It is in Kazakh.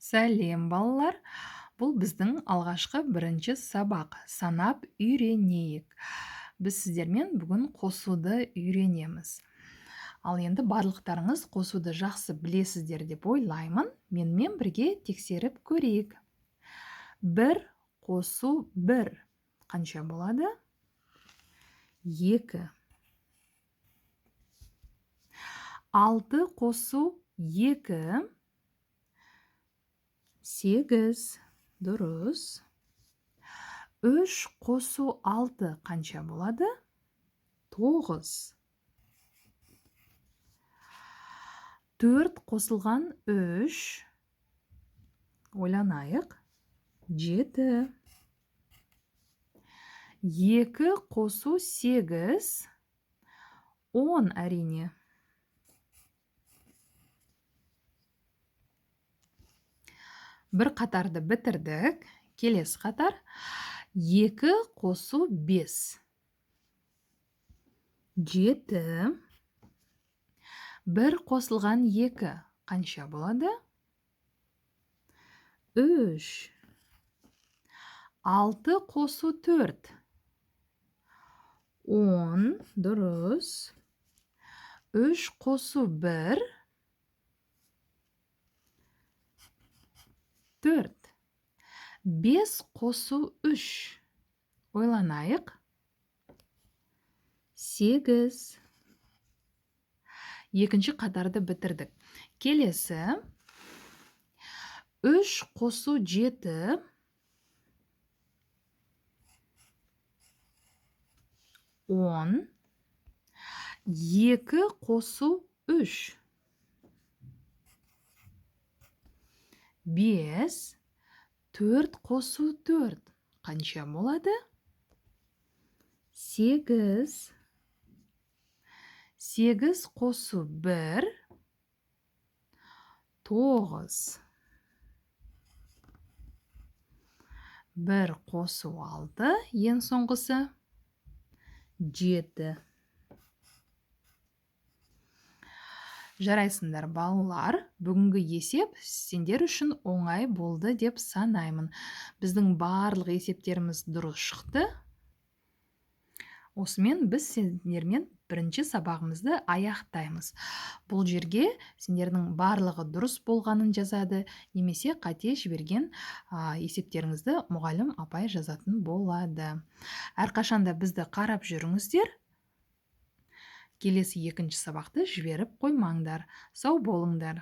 Сәлем, балалар. Бұл біздің алғашқы бірінші сабақ. Санап үйренейік. Біз сіздермен бүгін қосуды үйренеміз. Ал енді барлықтарыңыз қосуды жақсы білесіздер деп ойлаймын. Менімен бірге тексеріп көрейік. 1 қосу 1 қанша болады? 2. 6 қосу 2 8. Дұрыс. 3 қосу 6 қанша болады? 9. 4 қосылған 3. Ойланайық. 7. 2 қосу 8. 10 әрине. Бір қатарды бітірдік. Келесі қатар. 2 қосу 5. 7. 1 қосылған 2 қанша болады? 3. 6 қосу 4. 10. Дұрыс. 3 қосу 1. 4. 5 қосу 3. Ойланайық. 8. Екінші қатарды бітірдік. Келесі. 3 қосу 7. 10. 2 қосу 3. 5. 4 қосу 4. Қанша болады? 8. 8 қосу 1. 9. 1 қосу 6. Ең соңғысы 7. Жарайсыңдар, балалар. Бүгінгі есеп сендер үшін оңай болды деп санаймын. Біздің барлық есептеріміз дұрыс шықты. Осымен біз сендермен бірінші сабағымызды аяқтаймыз. Бұл жерге сендердің барлығы дұрыс болғанын жазады, немесе қате жіберген есептеріңізді мұғалім апай жазатын болады. Әрқашанда бізді қарап жүріңіздер. Келесі екінші сабақты жіберіп қоймаңдар. Сау болыңдар.